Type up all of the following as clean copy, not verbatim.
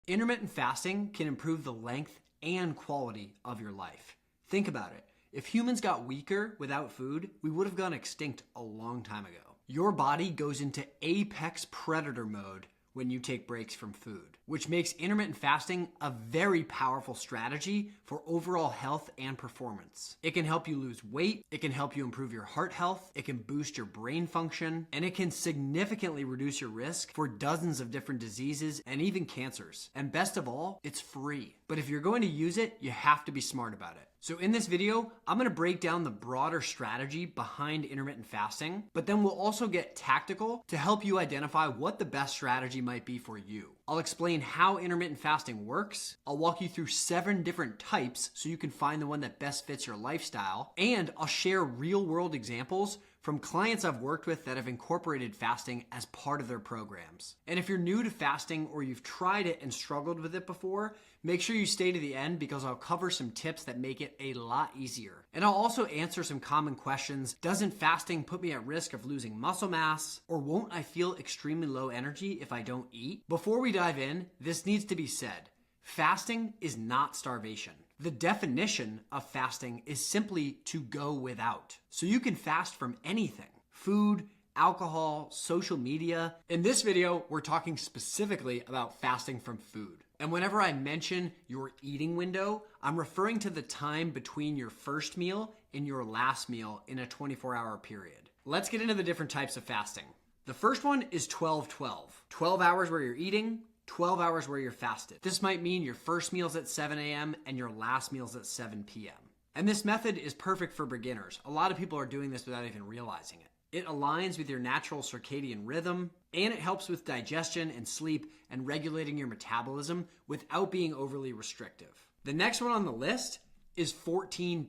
Intermittent fasting can improve the length and quality of your life. Think about it. If humans got weaker without food, we would have gone extinct a long time ago. Your body goes into apex predator mode when you take breaks from food, which makes intermittent fasting a very powerful strategy for overall health and performance. It can help you lose weight, it can help you improve your heart health, it can boost your brain function, and it can significantly reduce your risk for dozens of different diseases and even cancers. And best of all, it's free. But if you're going to use it, you have to be smart about it. So in this video, I'm going to break down the broader strategy behind intermittent fasting, but then we'll also get tactical to help you identify what the best strategy might be for you. I'll explain how intermittent fasting works, I'll walk you through 7 different types so you can find the one that best fits your lifestyle, and I'll share real-world examples from clients I've worked with that have incorporated fasting as part of their programs. And if you're new to fasting or you've tried it and struggled with it before, make sure you stay to the end because I'll cover some tips that make it a lot easier. And I'll also answer some common questions. Doesn't fasting put me at risk of losing muscle mass? Or won't I feel extremely low energy if I don't eat? Before we dive in, this needs to be said. Fasting is not starvation. The definition of fasting is simply to go without. So you can fast from anything: food, alcohol, social media. In this video, we're talking specifically about fasting from food. And whenever I mention your eating window, I'm referring to the time between your first meal and your last meal in a 24-hour period. Let's get into the different types of fasting. The first one is 12-12. 12 hours where you're eating, 12 hours where you're fasted. This might mean your first meal's at 7 a.m. and your last meal's at 7 p.m. And this method is perfect for beginners. A lot of people are doing this without even realizing it. It aligns with your natural circadian rhythm, and it helps with digestion and sleep and regulating your metabolism without being overly restrictive. The next one on the list is 14-10,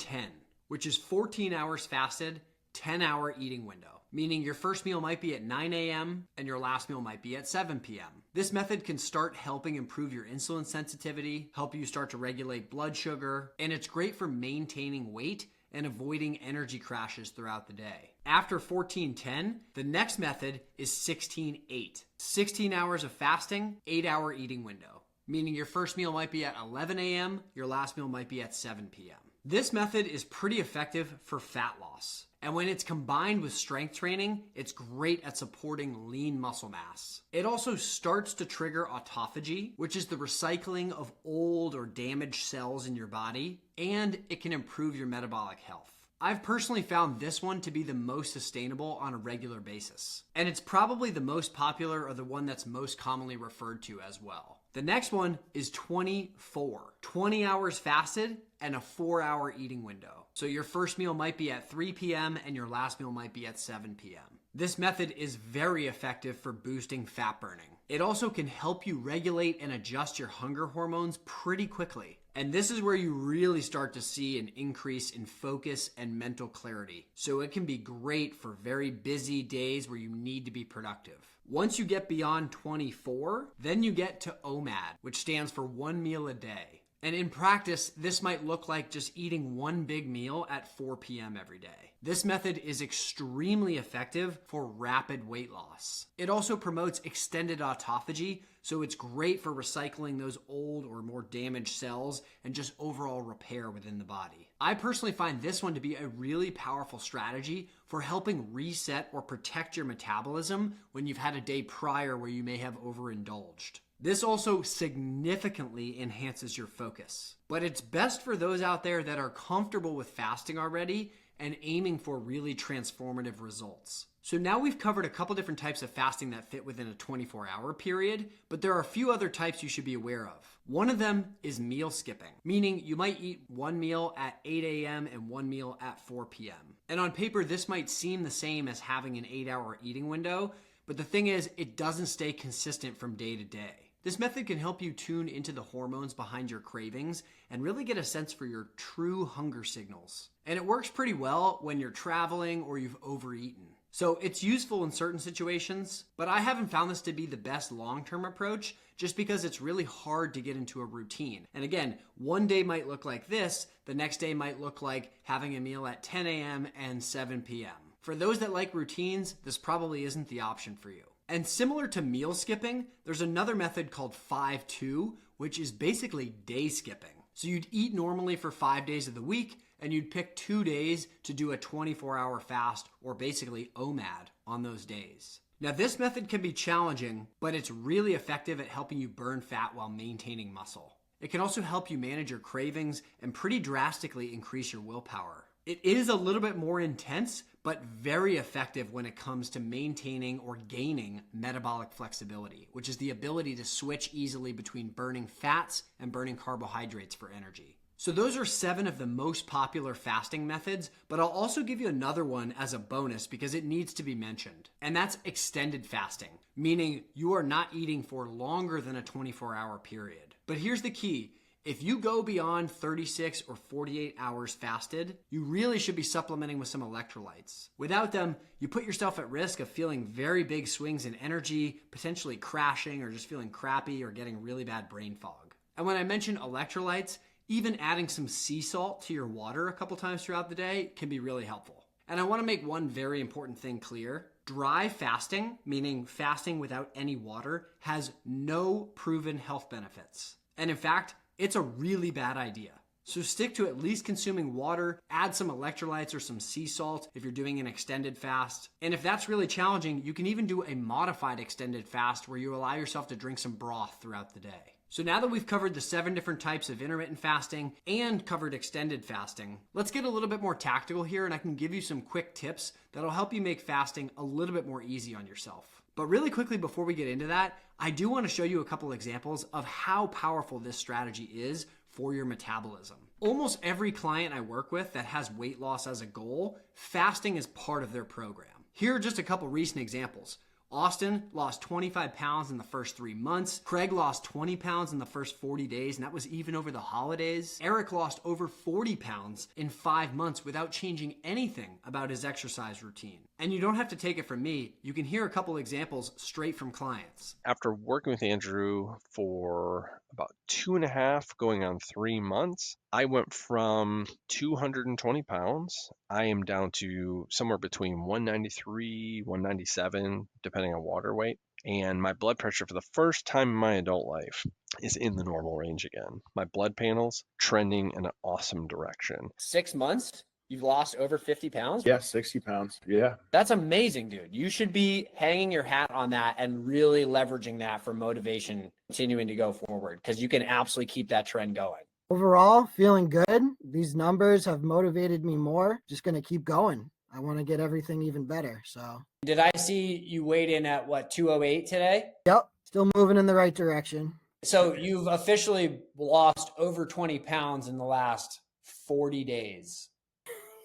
which is 14 hours fasted, 10-hour eating window, meaning your first meal might be at 9 a.m. and your last meal might be at 7 p.m. This method can start helping improve your insulin sensitivity, help you start to regulate blood sugar, and it's great for maintaining weight and avoiding energy crashes throughout the day. After 14-10, the next method is 16-8. 16 hours of fasting, 8-hour eating window, meaning your first meal might be at 11 a.m., your last meal might be at 7 p.m. This method is pretty effective for fat loss. And when it's combined with strength training, it's great at supporting lean muscle mass. It also starts to trigger autophagy, which is the recycling of old or damaged cells in your body, and it can improve your metabolic health. I've personally found this one to be the most sustainable on a regular basis. And it's probably the most popular or the one that's most commonly referred to as well. The next one is 24. 20 hours fasted and a 4-hour eating window. So your first meal might be at 3 p.m. and your last meal might be at 7 p.m. This method is very effective for boosting fat burning. It also can help you regulate and adjust your hunger hormones pretty quickly. And this is where you really start to see an increase in focus and mental clarity. So it can be great for very busy days where you need to be productive. Once you get beyond 24, then you get to OMAD, which stands for 1 meal a day. And in practice, this might look like just eating one big meal at 4 p.m. every day. This method is extremely effective for rapid weight loss. It also promotes extended autophagy, so it's great for recycling those old or more damaged cells and just overall repair within the body. I personally find this one to be a really powerful strategy for helping reset or protect your metabolism when you've had a day prior where you may have overindulged. This also significantly enhances your focus, but it's best for those out there that are comfortable with fasting already and aiming for really transformative results. So now we've covered a couple different types of fasting that fit within a 24-hour period, but there are a few other types you should be aware of. One of them is meal skipping, meaning you might eat one meal at 8 a.m. and one meal at 4 p.m. And on paper, this might seem the same as having an 8-hour eating window, but the thing is, it doesn't stay consistent from day to day. This method can help you tune into the hormones behind your cravings and really get a sense for your true hunger signals. And it works pretty well when you're traveling or you've overeaten. So it's useful in certain situations, but I haven't found this to be the best long-term approach just because it's really hard to get into a routine. And again, one day might look like this, the next day might look like having a meal at 10 a.m. and 7 p.m. For those that like routines, this probably isn't the option for you. And similar to meal skipping, there's another method called 5-2, which is basically day skipping. So you'd eat normally for 5 days of the week, and you'd pick 2 days to do a 24-hour fast, or basically OMAD, on those days. Now this method can be challenging, but it's really effective at helping you burn fat while maintaining muscle. It can also help you manage your cravings and pretty drastically increase your willpower. It is a little bit more intense, but very effective when it comes to maintaining or gaining metabolic flexibility, which is the ability to switch easily between burning fats and burning carbohydrates for energy. So those are 7 of the most popular fasting methods, but I'll also give you another one as a bonus because it needs to be mentioned. And that's extended fasting, meaning you are not eating for longer than a 24-hour period. But here's the key. If you go beyond 36 or 48 hours fasted, you really should be supplementing with some electrolytes. Without them, you put yourself at risk of feeling very big swings in energy, potentially crashing or just feeling crappy or getting really bad brain fog. And when I mention electrolytes, even adding some sea salt to your water a couple times throughout the day can be really helpful. And I want to make one very important thing clear. Dry fasting, meaning fasting without any water, has no proven health benefits. And in fact, it's a really bad idea. So stick to at least consuming water, add some electrolytes or some sea salt if you're doing an extended fast. And if that's really challenging, you can even do a modified extended fast where you allow yourself to drink some broth throughout the day. So now that we've covered the 7 different types of intermittent fasting and covered extended fasting, let's get a little bit more tactical here and I can give you some quick tips that'll help you make fasting a little bit more easy on yourself. But really quickly before we get into that, I do want to show you a couple examples of how powerful this strategy is for your metabolism. Almost every client I work with that has weight loss as a goal, fasting is part of their program. Here are just a couple recent examples. Austin lost 25 pounds in the first 3 months. Craig lost 20 pounds in the first 40 days, and that was even over the holidays. Eric lost over 40 pounds in 5 months without changing anything about his exercise routine. And you don't have to take it from me. You can hear a couple examples straight from clients. After working with Andrew for about 2.5 going on 3 months, I went from 220 pounds. I am down to somewhere between 193, 197, depending on water weight. And my blood pressure for the first time in my adult life is in the normal range again. My blood panel's trending in an awesome direction. 6 months? You've lost over 50 pounds? Yeah, 60 pounds. Yeah. That's amazing, dude. You should be hanging your hat on that and really leveraging that for motivation continuing to go forward because you can absolutely keep that trend going. Overall, feeling good. These numbers have motivated me more. Just going to keep going. I want to get everything even better. So, did I see you weighed in at what, 208 today? yep, still moving in the right direction. So you've officially lost over 20 pounds in the last 40 days.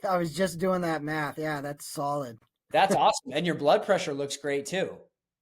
I was just doing that math. Yeah, that's solid. That's awesome. And your blood pressure looks great too.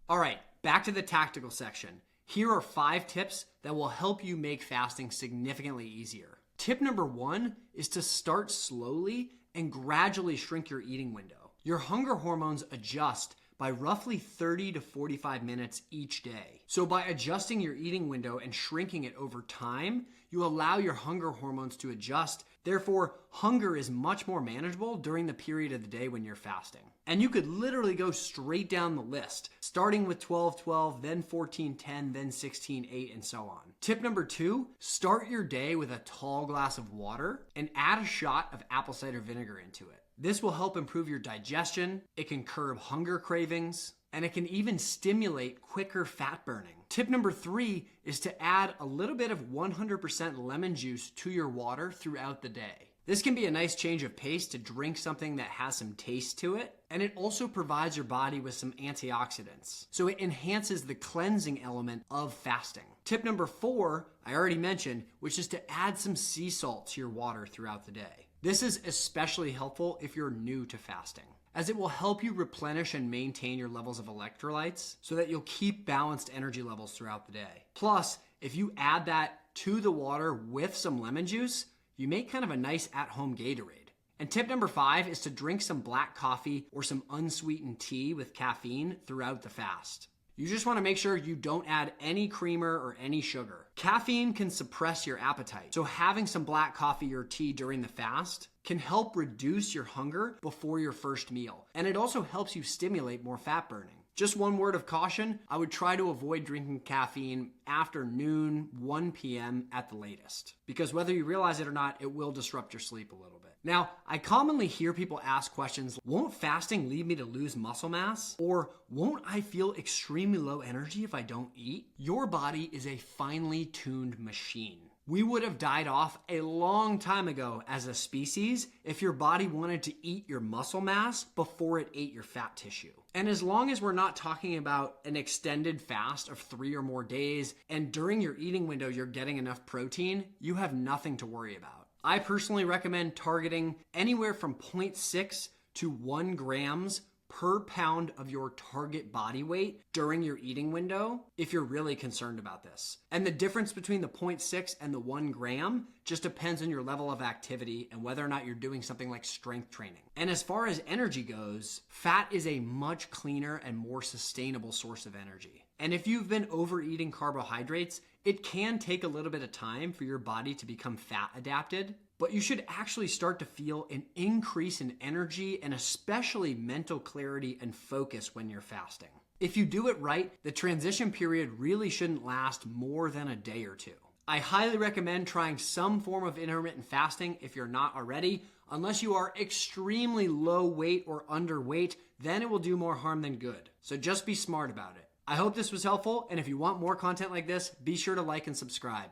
All right, back to the tactical section. Here are 5 tips that will help you make fasting significantly easier. Tip number 1 is to start slowly and gradually shrink your eating window. Your hunger hormones adjust by roughly 30 to 45 minutes each day. So by adjusting your eating window and shrinking it over time, you allow your hunger hormones to adjust. Therefore, hunger is much more manageable during the period of the day when you're fasting. And you could literally go straight down the list, starting with 12-12, then 14-10, then 16-8, and so on. Tip number 2, start your day with a tall glass of water and add a shot of apple cider vinegar into it. This will help improve your digestion, it can curb hunger cravings, and it can even stimulate quicker fat burning. Tip number 3 is to add a little bit of 100% lemon juice to your water throughout the day. This can be a nice change of pace to drink something that has some taste to it, and it also provides your body with some antioxidants. So it enhances the cleansing element of fasting. Tip number 4, I already mentioned, which is to add some sea salt to your water throughout the day. This is especially helpful if you're new to fasting, as it will help you replenish and maintain your levels of electrolytes so that you'll keep balanced energy levels throughout the day. Plus, if you add that to the water with some lemon juice, you make kind of a nice at-home Gatorade. And tip number 5 is to drink some black coffee or some unsweetened tea with caffeine throughout the fast. You just want to make sure you don't add any creamer or any sugar. Caffeine can suppress your appetite, so having some black coffee or tea during the fast can help reduce your hunger before your first meal. And it also helps you stimulate more fat burning. Just one word of caution, I would try to avoid drinking caffeine after noon, 1 p.m. at the latest. Because whether you realize it or not, it will disrupt your sleep a little bit. Now, I commonly hear people ask questions, won't fasting lead me to lose muscle mass? Or won't I feel extremely low energy if I don't eat? Your body is a finely tuned machine. We would have died off a long time ago as a species if your body wanted to eat your muscle mass before it ate your fat tissue. And as long as we're not talking about an extended fast of 3 or more days, and during your eating window you're getting enough protein, you have nothing to worry about. I personally recommend targeting anywhere from 0.6 to 1 grams per pound of your target body weight during your eating window if you're really concerned about this. And the difference between the 0.6 and the 1 gram just depends on your level of activity and whether or not you're doing something like strength training. And as far as energy goes, fat is a much cleaner and more sustainable source of energy. And if you've been overeating carbohydrates, it can take a little bit of time for your body to become fat adapted, but you should actually start to feel an increase in energy and especially mental clarity and focus when you're fasting. If you do it right, the transition period really shouldn't last more than a day or two. I highly recommend trying some form of intermittent fasting if you're not already. Unless you are extremely low weight or underweight, then it will do more harm than good. So just be smart about it. I hope this was helpful, and if you want more content like this, be sure to like and subscribe.